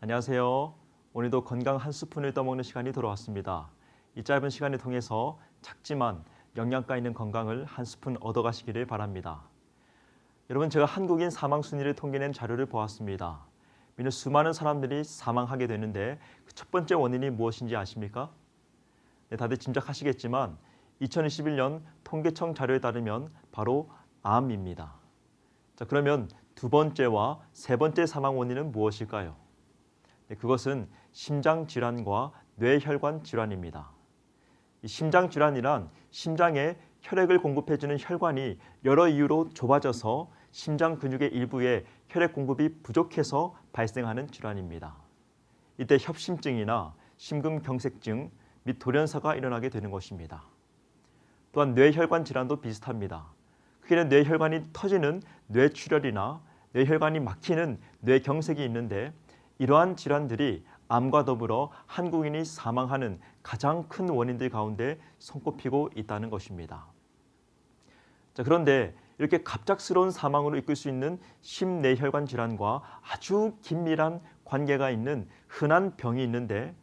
안녕하세요. 오늘도 건강 한 스푼을 떠먹는 시간이 돌아왔습니다. 이 짧은 시간을 통해서 작지만 영양가 있는 건강을 한 스푼 얻어가시기를 바랍니다. 여러분, 제가 한국인 사망 순위를 통계낸 자료를 보았습니다. 매년 수많은 사람들이 사망하게 되는데 그 첫 번째 원인이 무엇인지 아십니까? 네, 다들 짐작하시겠지만 2021년 통계청 자료에 따르면 바로 암입니다. 자, 그러면 두 번째와 세 번째 사망 원인은 무엇일까요? 네, 그것은 심장질환과 뇌혈관 질환입니다. 이 심장질환이란 심장에 혈액을 공급해주는 혈관이 여러 이유로 좁아져서 심장 근육의 일부에 혈액 공급이 부족해서 발생하는 질환입니다. 이때 협심증이나 심근경색증 및 돌연사가 일어나게 되는 것입니다. 또한 뇌혈관 질환도 비슷합니다. 크게는 뇌혈관이 터지는 뇌출혈이나 뇌혈관이 막히는 뇌경색이 있는데 이러한 질환들이 암과 더불어 한국인이 사망하는 가장 큰 원인들 가운데 손꼽히고 있다는 것입니다. 자, 그런데 이렇게 갑작스러운 사망으로 이끌 수 있는 심뇌혈관 질환과 아주 긴밀한 관계가 있는 흔한 병이 있는데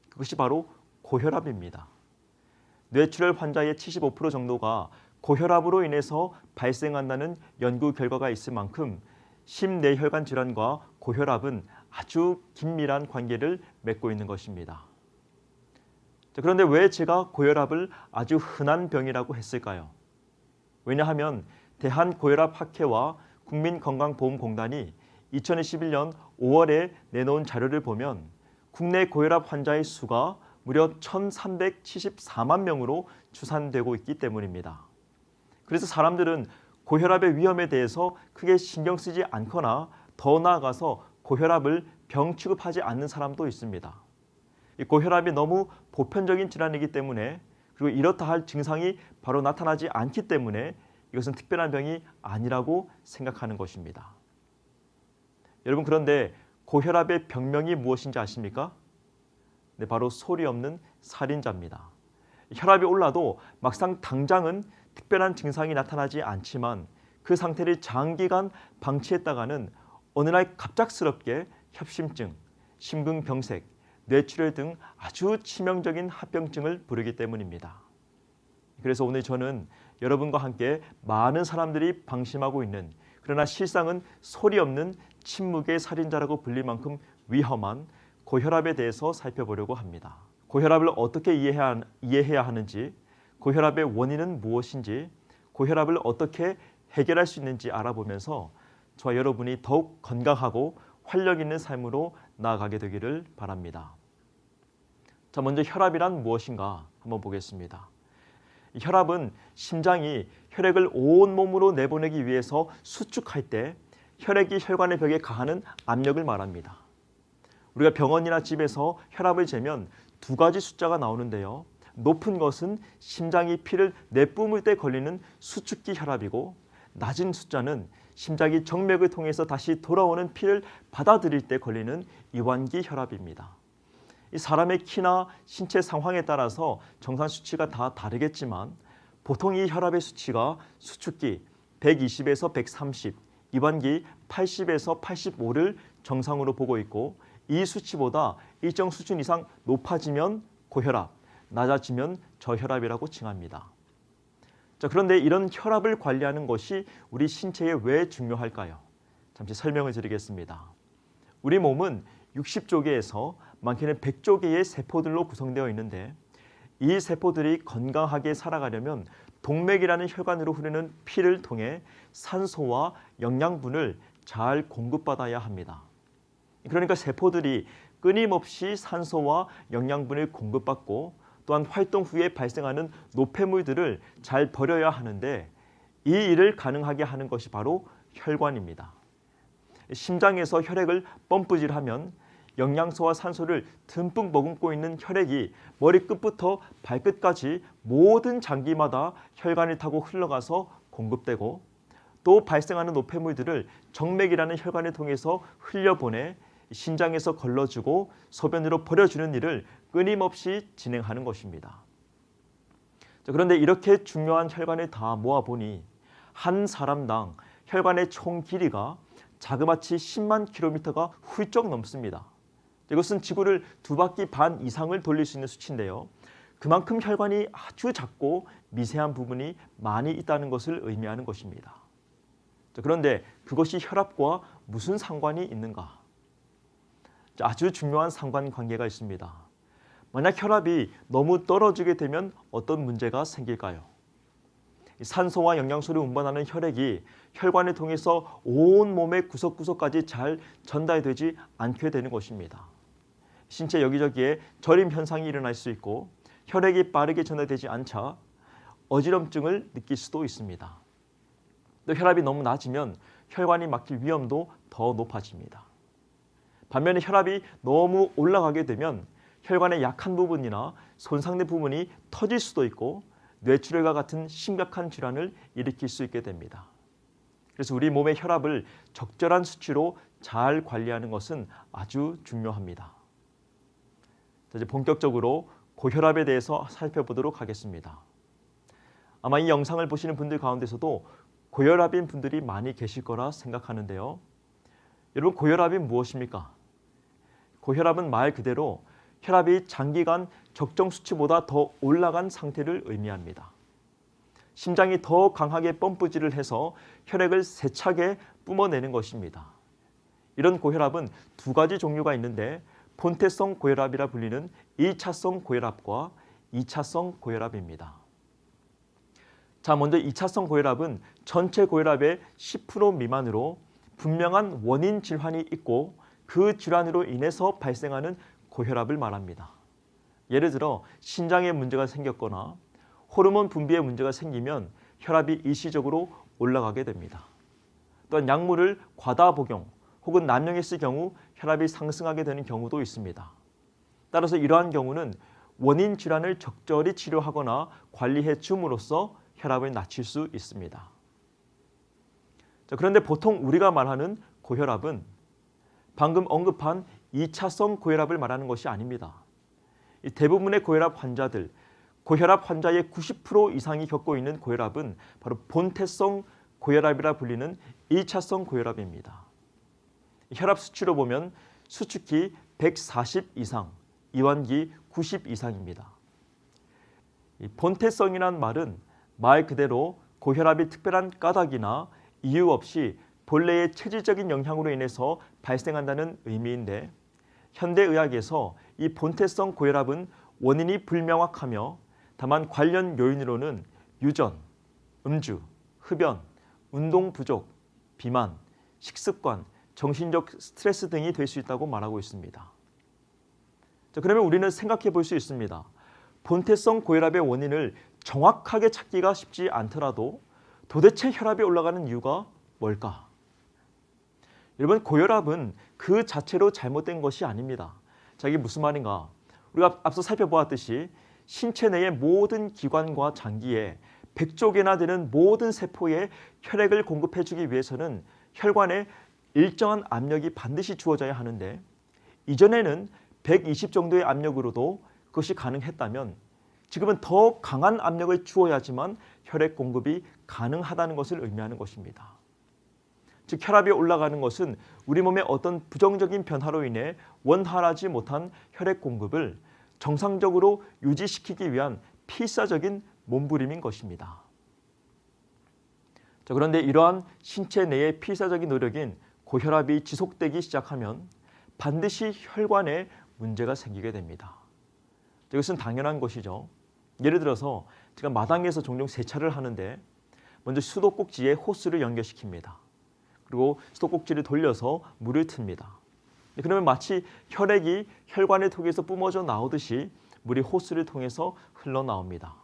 그것이 바로 고혈압입니다. 뇌출혈 환자의 75% 정도가 고혈압으로 인해서 발생한다는 연구 결과가 있을 만큼 심뇌혈관 질환과 고혈압은 아주 긴밀한 관계를 맺고 있는 것입니다. 그런데 왜 제가 고혈압을 아주 흔한 병이라고 했을까요? 왜냐하면 대한고혈압학회와 국민건강보험공단이 2021년 5월에 내놓은 자료를 보면 국내 고혈압 환자의 수가 무려 1,374만 명으로 추산되고 있기 때문입니다. 그래서 사람들은 고혈압의 위험에 대해서 크게 신경 쓰지 않거나 더 나아가서 고혈압을 병 취급하지 않는 사람도 있습니다. 이 고혈압이 너무 보편적인 질환이기 때문에 그리고 이렇다 할 증상이 바로 나타나지 않기 때문에 이것은 특별한 병이 아니라고 생각하는 것입니다. 여러분, 그런데 고혈압의 병명이 무엇인지 아십니까? 네, 바로 소리 없는 살인자입니다. 혈압이 올라도 막상 당장은 특별한 증상이 나타나지 않지만 그 상태를 장기간 방치했다가는 어느 날 갑작스럽게 협심증, 심근경색, 뇌출혈 등 아주 치명적인 합병증을 부르기 때문입니다. 그래서 오늘 저는 여러분과 함께 많은 사람들이 방심하고 있는, 그러나 실상은 소리 없는 침묵의 살인자라고 불릴 만큼 위험한 고혈압에 대해서 살펴보려고 합니다. 고혈압을 어떻게 이해해야 하는지, 고혈압의 원인은 무엇인지, 고혈압을 어떻게 해결할 수 있는지 알아보면서 저와 여러분이 더욱 건강하고 활력 있는 삶으로 나아가게 되기를 바랍니다. 자, 먼저 혈압이란 무엇인가 한번 보겠습니다. 혈압은 심장이 혈액을 온몸으로 내보내기 위해서 수축할 때 혈액이 혈관의 벽에 가하는 압력을 말합니다. 우리가 병원이나 집에서 혈압을 재면 두 가지 숫자가 나오는데요. 높은 것은 심장이 피를 내뿜을 때 걸리는 수축기 혈압이고, 낮은 숫자는 심장이 정맥을 통해서 다시 돌아오는 피를 받아들일 때 걸리는 이완기 혈압입니다. 이 사람의 키나 신체 상황에 따라서 정상 수치가 다 다르겠지만 보통 이 혈압의 수치가 수축기 120에서 130, 이완기 80에서 85를 정상으로 보고 있고, 이 수치보다 일정 수준 이상 높아지면 고혈압, 낮아지면 저혈압이라고 칭합니다. 자, 그런데 이런 혈압을 관리하는 것이 우리 신체에 왜 중요할까요? 잠시 설명을 드리겠습니다. 우리 몸은 60조 개에서 많게는 100조 개의 세포들로 구성되어 있는데 이 세포들이 건강하게 살아가려면 동맥이라는 혈관으로 흐르는 피를 통해 산소와 영양분을 잘 공급받아야 합니다. 그러니까 세포들이 끊임없이 산소와 영양분을 공급받고 또한 활동 후에 발생하는 노폐물들을 잘 버려야 하는데 이 일을 가능하게 하는 것이 바로 혈관입니다. 심장에서 혈액을 펌프질하면 영양소와 산소를 듬뿍 머금고 있는 혈액이 머리끝부터 발끝까지 모든 장기마다 혈관을 타고 흘러가서 공급되고 또 발생하는 노폐물들을 정맥이라는 혈관을 통해서 흘려보내 신장에서 걸러주고 소변으로 버려주는 일을 끊임없이 진행하는 것입니다. 그런데 이렇게 중요한 혈관을 다 모아보니 한 사람당 혈관의 총 길이가 자그마치 10만 킬로미터가 훌쩍 넘습니다. 이것은 지구를 2바퀴 반 이상을 돌릴 수 있는 수치인데요. 그만큼 혈관이 아주 작고 미세한 부분이 많이 있다는 것을 의미하는 것입니다. 그런데 그것이 혈압과 무슨 상관이 있는가? 아주 중요한 상관관계가 있습니다. 만약 혈압이 너무 떨어지게 되면 어떤 문제가 생길까요? 산소와 영양소를 운반하는 혈액이 혈관을 통해서 온 몸의 구석구석까지 잘 전달되지 않게 되는 것입니다. 신체 여기저기에 저림 현상이 일어날 수 있고 혈액이 빠르게 전달되지 않자 어지럼증을 느낄 수도 있습니다. 또 혈압이 너무 낮으면 혈관이 막힐 위험도 더 높아집니다. 반면에 혈압이 너무 올라가게 되면 혈관의 약한 부분이나 손상된 부분이 터질 수도 있고 뇌출혈과 같은 심각한 질환을 일으킬 수 있게 됩니다. 그래서 우리 몸의 혈압을 적절한 수치로 잘 관리하는 것은 아주 중요합니다. 이제 본격적으로 고혈압에 대해서 살펴보도록 하겠습니다. 아마 이 영상을 보시는 분들 가운데서도 고혈압인 분들이 많이 계실 거라 생각하는데요. 여러분, 고혈압이 무엇입니까? 고혈압은 말 그대로 혈압이 장기간 적정 수치보다 더 올라간 상태를 의미합니다. 심장이 더 강하게 펌프질을 해서 혈액을 세차게 뿜어내는 것입니다. 이런 고혈압은 2가지 종류가 있는데 본태성 고혈압이라 불리는 1차성 고혈압과 2차성 고혈압입니다. 자, 먼저 2차성 고혈압은 전체 고혈압의 10% 미만으로 분명한 원인 질환이 있고 그 질환으로 인해서 발생하는 고혈압을 말합니다. 예를 들어 신장에 문제가 생겼거나 호르몬 분비에 문제가 생기면 혈압이 일시적으로 올라가게 됩니다. 또한 약물을 과다 복용 혹은 남용했을 경우 혈압이 상승하게 되는 경우도 있습니다. 따라서 이러한 경우는 원인 질환을 적절히 치료하거나 관리해 줌으로써 혈압을 낮출 수 있습니다. 자, 그런데 보통 우리가 말하는 고혈압은 방금 언급한 2차성 고혈압을 말하는 것이 아닙니다. 대부분의 고혈압 환자들, 고혈압 환자의 90% 이상이 겪고 있는 고혈압은 바로 본태성 고혈압이라 불리는 1차성 고혈압입니다. 혈압 수치로 보면 수축기 140 이상, 이완기 90 이상입니다. 본태성이란 말은 말 그대로 고혈압이 특별한 까닭이나 이유 없이 본래의 체질적인 영향으로 인해서 발생한다는 의미인데 현대의학에서 이 본태성 고혈압은 원인이 불명확하며 다만 관련 요인으로는 유전, 음주, 흡연, 운동 부족, 비만, 식습관, 정신적 스트레스 등이 될 수 있다고 말하고 있습니다. 자, 그러면 우리는 생각해 볼 수 있습니다. 본태성 고혈압의 원인을 정확하게 찾기가 쉽지 않더라도 도대체 혈압이 올라가는 이유가 뭘까? 여러분, 고혈압은 그 자체로 잘못된 것이 아닙니다. 자, 이게 무슨 말인가? 우리가 앞서 살펴보았듯이 신체 내의 모든 기관과 장기에 100조 개나 되는 모든 세포에 혈액을 공급해주기 위해서는 혈관에 일정한 압력이 반드시 주어져야 하는데 이전에는 120 정도의 압력으로도 그것이 가능했다면 지금은 더 강한 압력을 주어야지만 혈액 공급이 가능하다는 것을 의미하는 것입니다. 즉 혈압이 올라가는 것은 우리 몸의 어떤 부정적인 변화로 인해 원활하지 못한 혈액 공급을 정상적으로 유지시키기 위한 필사적인 몸부림인 것입니다. 자, 그런데 이러한 신체 내의 필사적인 노력인 고혈압이 지속되기 시작하면 반드시 혈관에 문제가 생기게 됩니다. 이것은 당연한 것이죠. 예를 들어서 제가 마당에서 종종 세차를 하는데 먼저 수도꼭지에 호스를 연결시킵니다. 그리고 수도꼭지를 돌려서 물을 틉니다. 그러면 마치 혈액이 혈관을 통해서 뿜어져 나오듯이 물이 호스를 통해서 흘러나옵니다.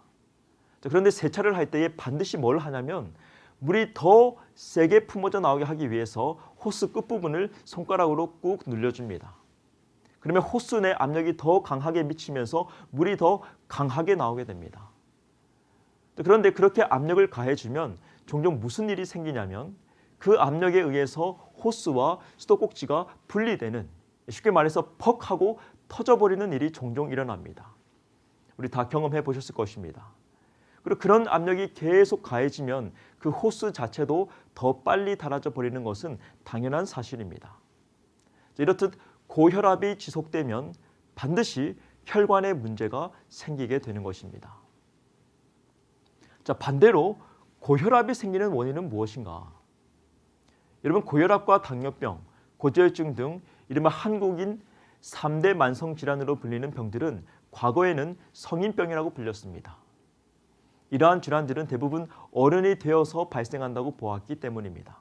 그런데 세차를 할 때에 반드시 뭘 하냐면 물이 더 세게 뿜어져 나오게 하기 위해서 호스 끝부분을 손가락으로 꾹 눌러줍니다. 그러면 호스 내 압력이 더 강하게 미치면서 물이 더 강하게 나오게 됩니다. 그런데 그렇게 압력을 가해주면 종종 무슨 일이 생기냐면 그 압력에 의해서 호스와 수도꼭지가 분리되는 쉽게 말해서 퍽 하고 터져버리는 일이 종종 일어납니다. 우리 다 경험해 보셨을 것입니다. 그리고 그런 압력이 계속 가해지면 그 호스 자체도 더 빨리 닳아져 버리는 것은 당연한 사실입니다. 이렇듯 고혈압이 지속되면 반드시 혈관에 문제가 생기게 되는 것입니다. 자, 반대로 고혈압이 생기는 원인은 무엇인가? 여러분, 고혈압과 당뇨병, 고지혈증 등 이른바 한국인 3대 만성질환으로 불리는 병들은 과거에는 성인병이라고 불렸습니다. 이러한 질환들은 대부분 어른이 되어서 발생한다고 보았기 때문입니다.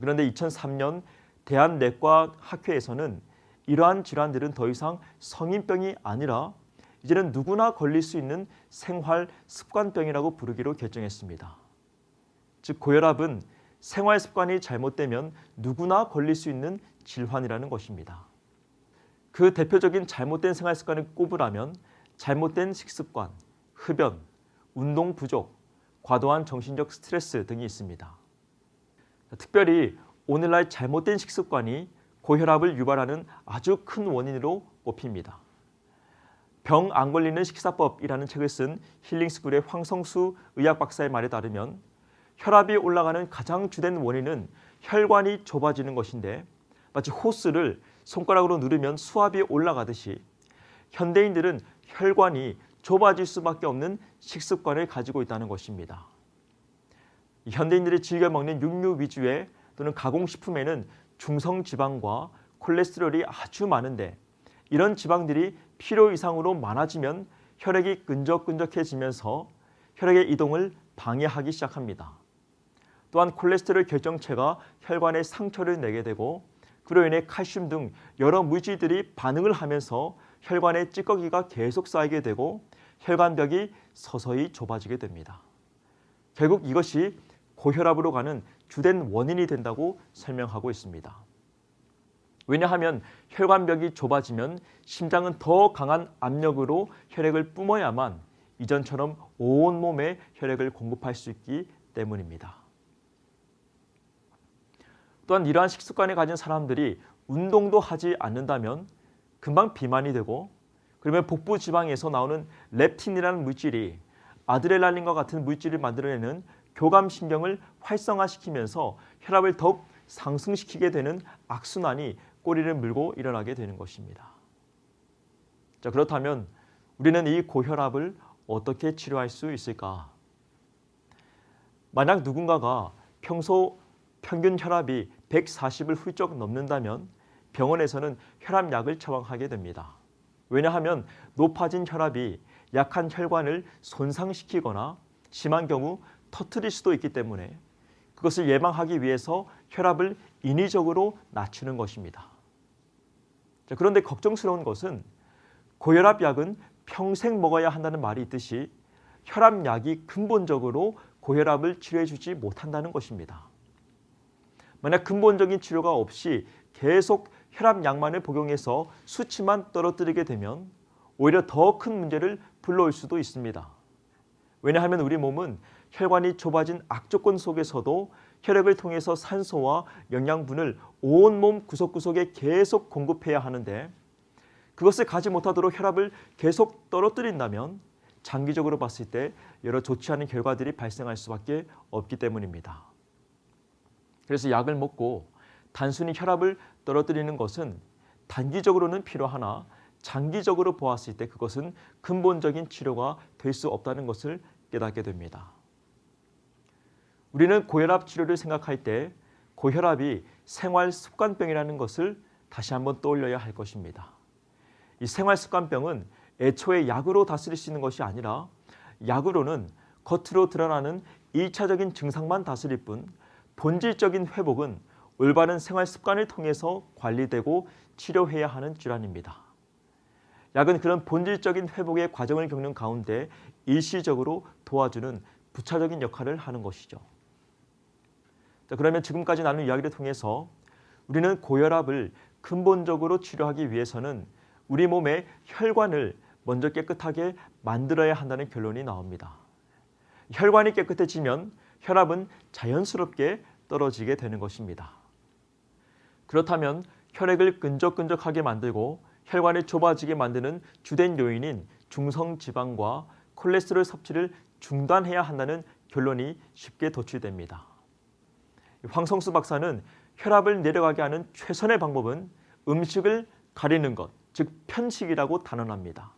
그런데 2003년 대한내과학회에서는 이러한 질환들은 더 이상 성인병이 아니라 이제는 누구나 걸릴 수 있는 생활 습관병이라고 부르기로 결정했습니다. 즉, 고혈압은 생활 습관이 잘못되면 누구나 걸릴 수 있는 질환이라는 것입니다. 그 대표적인 잘못된 생활 습관을 꼽으라면 잘못된 식습관, 흡연, 운동 부족, 과도한 정신적 스트레스 등이 있습니다. 특별히 오늘날 잘못된 식습관이 고혈압을 유발하는 아주 큰 원인으로 꼽힙니다. 병 안 걸리는 식사법이라는 책을 쓴 힐링스쿨의 황성수 의학 박사의 말에 따르면 혈압이 올라가는 가장 주된 원인은 혈관이 좁아지는 것인데 마치 호스를 손가락으로 누르면 수압이 올라가듯이 현대인들은 혈관이 좁아질 수밖에 없는 식습관을 가지고 있다는 것입니다. 현대인들이 즐겨 먹는 육류 위주의 또는 가공식품에는 중성지방과 콜레스테롤이 아주 많은데 이런 지방들이 필요 이상으로 많아지면 혈액이 끈적끈적해지면서 혈액의 이동을 방해하기 시작합니다. 또한 콜레스테롤 결정체가 혈관에 상처를 내게 되고 그로 인해 칼슘 등 여러 물질들이 반응을 하면서 혈관에 찌꺼기가 계속 쌓이게 되고 혈관벽이 서서히 좁아지게 됩니다. 결국 이것이 고혈압으로 가는 주된 원인이 된다고 설명하고 있습니다. 왜냐하면 혈관벽이 좁아지면 심장은 더 강한 압력으로 혈액을 뿜어야만 이전처럼 온몸에 혈액을 공급할 수 있기 때문입니다. 또한 이러한 식습관을 가진 사람들이 운동도 하지 않는다면 금방 비만이 되고 그러면 복부 지방에서 나오는 렙틴이라는 물질이 아드레날린과 같은 물질을 만들어내는 교감신경을 활성화시키면서 혈압을 더욱 상승시키게 되는 악순환이 꼬리를 물고 일어나게 되는 것입니다. 자, 그렇다면 우리는 이 고혈압을 어떻게 치료할 수 있을까? 만약 누군가가 평소 평균 혈압이 140을 훌쩍 넘는다면 병원에서는 혈압약을 처방하게 됩니다. 왜냐하면 높아진 혈압이 약한 혈관을 손상시키거나 심한 경우 터뜨릴 수도 있기 때문에 그것을 예방하기 위해서 혈압을 인위적으로 낮추는 것입니다. 자, 그런데 걱정스러운 것은 고혈압약은 평생 먹어야 한다는 말이 있듯이 혈압약이 근본적으로 고혈압을 치료해주지 못한다는 것입니다. 만약 근본적인 치료가 없이 계속 혈압약만을 복용해서 수치만 떨어뜨리게 되면 오히려 더 큰 문제를 불러올 수도 있습니다. 왜냐하면 우리 몸은 혈관이 좁아진 악조건 속에서도 혈액을 통해서 산소와 영양분을 온몸 구석구석에 계속 공급해야 하는데 그것을 가지 못하도록 혈압을 계속 떨어뜨린다면 장기적으로 봤을 때 여러 좋지 않은 결과들이 발생할 수밖에 없기 때문입니다. 그래서 약을 먹고 단순히 혈압을 떨어뜨리는 것은 단기적으로는 필요하나 장기적으로 보았을 때 그것은 근본적인 치료가 될 수 없다는 것을 깨닫게 됩니다. 우리는 고혈압 치료를 생각할 때 고혈압이 생활 습관병이라는 것을 다시 한번 떠올려야 할 것입니다. 이 생활 습관병은 애초에 약으로 다스릴 수 있는 것이 아니라 약으로는 겉으로 드러나는 1차적인 증상만 다스릴 뿐 본질적인 회복은 올바른 생활 습관을 통해서 관리되고 치료해야 하는 질환입니다. 약은 그런 본질적인 회복의 과정을 겪는 가운데 일시적으로 도와주는 부차적인 역할을 하는 것이죠. 자, 그러면 지금까지 나눈 이야기를 통해서 우리는 고혈압을 근본적으로 치료하기 위해서는 우리 몸의 혈관을 먼저 깨끗하게 만들어야 한다는 결론이 나옵니다. 혈관이 깨끗해지면 혈압은 자연스럽게 떨어지게 되는 것입니다. 그렇다면 혈액을 끈적끈적하게 만들고 혈관이 좁아지게 만드는 주된 요인인 중성지방과 콜레스테롤 섭취를 중단해야 한다는 결론이 쉽게 도출됩니다. 황성수 박사는 혈압을 내려가게 하는 최선의 방법은 음식을 가리는 것, 즉 편식이라고 단언합니다.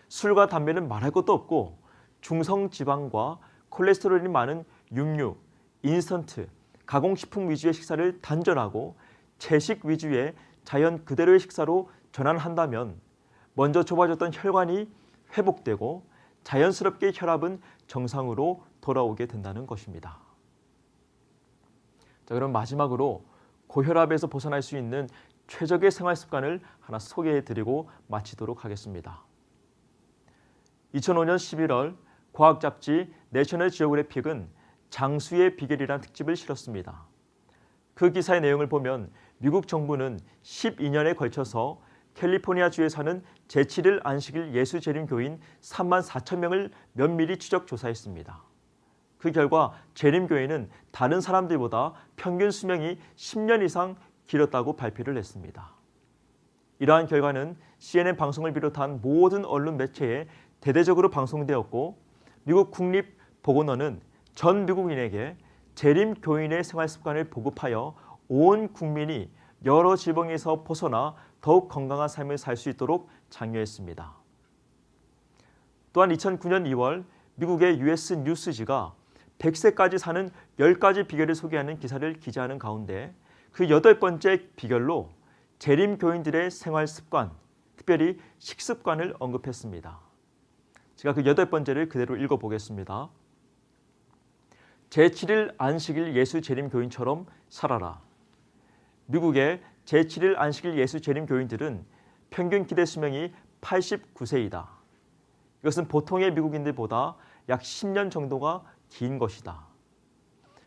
술과 담배는 말할 것도 없고 중성지방과 콜레스테롤이 많은 육류, 인스턴트, 가공식품 위주의 식사를 단절하고 채식 위주의 자연 그대로의 식사로 전환한다면 먼저 좁아졌던 혈관이 회복되고 자연스럽게 혈압은 정상으로 돌아오게 된다는 것입니다. 자, 그럼 마지막으로 고혈압에서 벗어날 수 있는 최적의 생활 습관을 하나 소개해드리고 마치도록 하겠습니다. 2005년 11월 과학 잡지 내셔널 지오그래픽은 장수의 비결이란 특집을 실었습니다. 그 기사의 내용을 보면 미국 정부는 12년에 걸쳐서 캘리포니아주에 사는 제7일 안식일 예수재림교인 3만 4천 명을 면밀히 추적 조사했습니다. 그 결과 재림교인은 다른 사람들보다 평균 수명이 10년 이상 길었다고 발표를 했습니다. 이러한 결과는 CNN 방송을 비롯한 모든 언론 매체에 대대적으로 방송되었고 미국 국립보건원은 전 미국인에게 재림교인의 생활 습관을 보급하여 온 국민이 여러 질병에서 벗어나 더욱 건강한 삶을 살 수 있도록 장려했습니다. 또한 2009년 2월 미국의 US 뉴스지가 100세까지 사는 10가지 비결을 소개하는 기사를 기재하는 가운데 그 8번째 비결로 재림교인들의 생활 습관, 특별히 식습관을 언급했습니다. 제가 그 8번째를 그대로 읽어보겠습니다. 제7일 안식일 예수 재림교인처럼 살아라. 미국의 제7일 안식일 예수 재림교인들은 평균 기대 수명이 89세이다. 이것은 보통의 미국인들보다 약 10년 정도가 긴 것이다.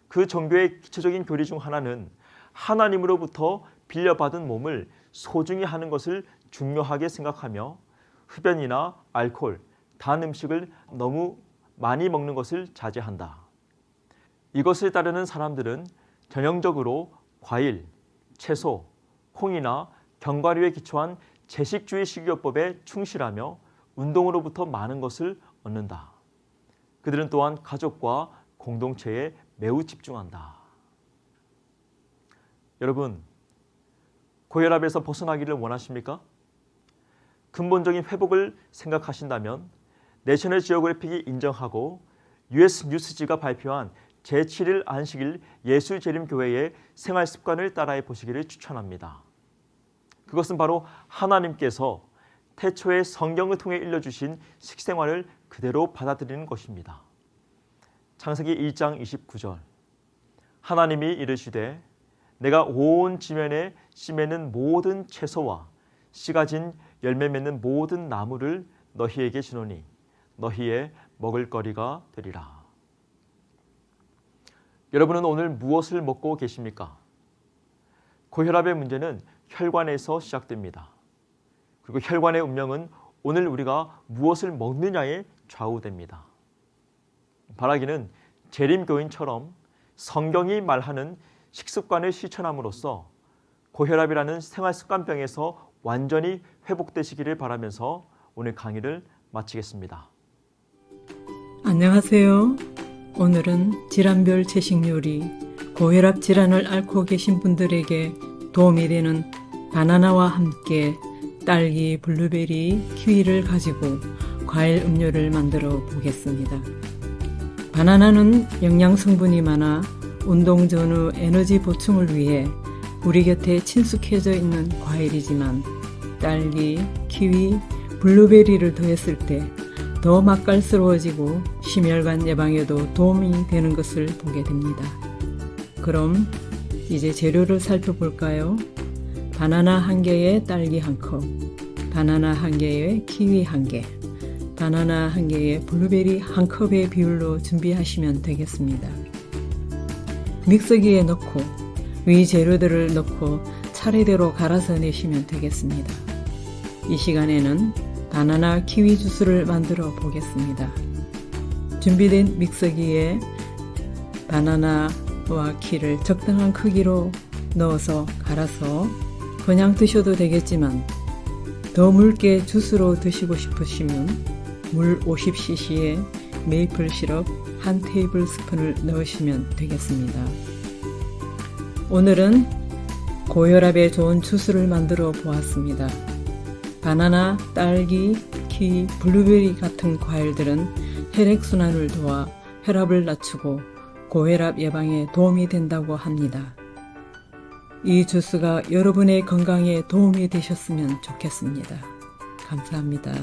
그 종교의 기초적인 교리 중 하나는 하나님으로부터 빌려받은 몸을 소중히 하는 것을 중요하게 생각하며 흡연이나 알코올, 단 음식을 너무 많이 먹는 것을 자제한다. 이것을 따르는 사람들은 전형적으로 과일, 채소, 콩이나 견과류에 기초한 채식주의 식이요법에 충실하며 운동으로부터 많은 것을 얻는다. 그들은 또한 가족과 공동체에 매우 집중한다. 여러분, 고혈압에서 벗어나기를 원하십니까? 근본적인 회복을 생각하신다면 내셔널 지오그래픽이 인정하고 US 뉴스지가 발표한 제7일 안식일 예수재림교회의 생활 습관을 따라해 보시기를 추천합니다. 그것은 바로 하나님께서 태초에 성경을 통해 일러주신 식생활을 그대로 받아들이는 것입니다. 창세기 1장 29절 하나님이 이르시되 내가 온 지면에 씨 맺는 모든 채소와 씨가 진 열매 맺는 모든 나무를 너희에게 주노니 너희의 먹을거리가 되리라. 여러분은 오늘 무엇을 먹고 계십니까? 고혈압의 문제는 혈관에서 시작됩니다. 그리고 혈관의 운명은 오늘 우리가 무엇을 먹느냐에 좌우됩니다. 바라기는 재림교인처럼 성경이 말하는 식습관을 실천함으로써 고혈압이라는 생활습관병에서 완전히 회복되시기를 바라면서 오늘 강의를 마치겠습니다. 안녕하세요. 오늘은 질환별 채식 요리, 고혈압 질환을 앓고 계신 분들에게 도움이 되는 바나나와 함께 딸기, 블루베리, 키위를 가지고 과일 음료를 만들어 보겠습니다. 바나나는 영양 성분이 많아 운동 전후 에너지 보충을 위해 우리 곁에 친숙해져 있는 과일이지만 딸기, 키위, 블루베리를 더했을 때 더 맛깔스러워지고 심혈관 예방에도 도움이 되는 것을 보게 됩니다. 그럼 이제 재료를 살펴볼까요? 바나나 1개에 딸기 1컵, 바나나 1개에 키위 1개, 바나나 1개에 블루베리 1컵의 비율로 준비하시면 되겠습니다. 믹서기에 넣고 위 재료들을 넣고 차례대로 갈아서 내시면 되겠습니다. 이 시간에는 바나나 키위 주스를 만들어 보겠습니다. 준비된 믹서기에 바나나와 키를 적당한 크기로 넣어서 갈아서 그냥 드셔도 되겠지만 더 묽게 주스로 드시고 싶으시면 물 50cc에 메이플 시럽 1 테이블스푼을 넣으시면 되겠습니다. 오늘은 고혈압에 좋은 주스를 만들어 보았습니다. 바나나, 딸기, 키위, 블루베리 같은 과일들은 혈액순환을 도와 혈압을 낮추고 고혈압 예방에 도움이 된다고 합니다. 이 주스가 여러분의 건강에 도움이 되셨으면 좋겠습니다. 감사합니다.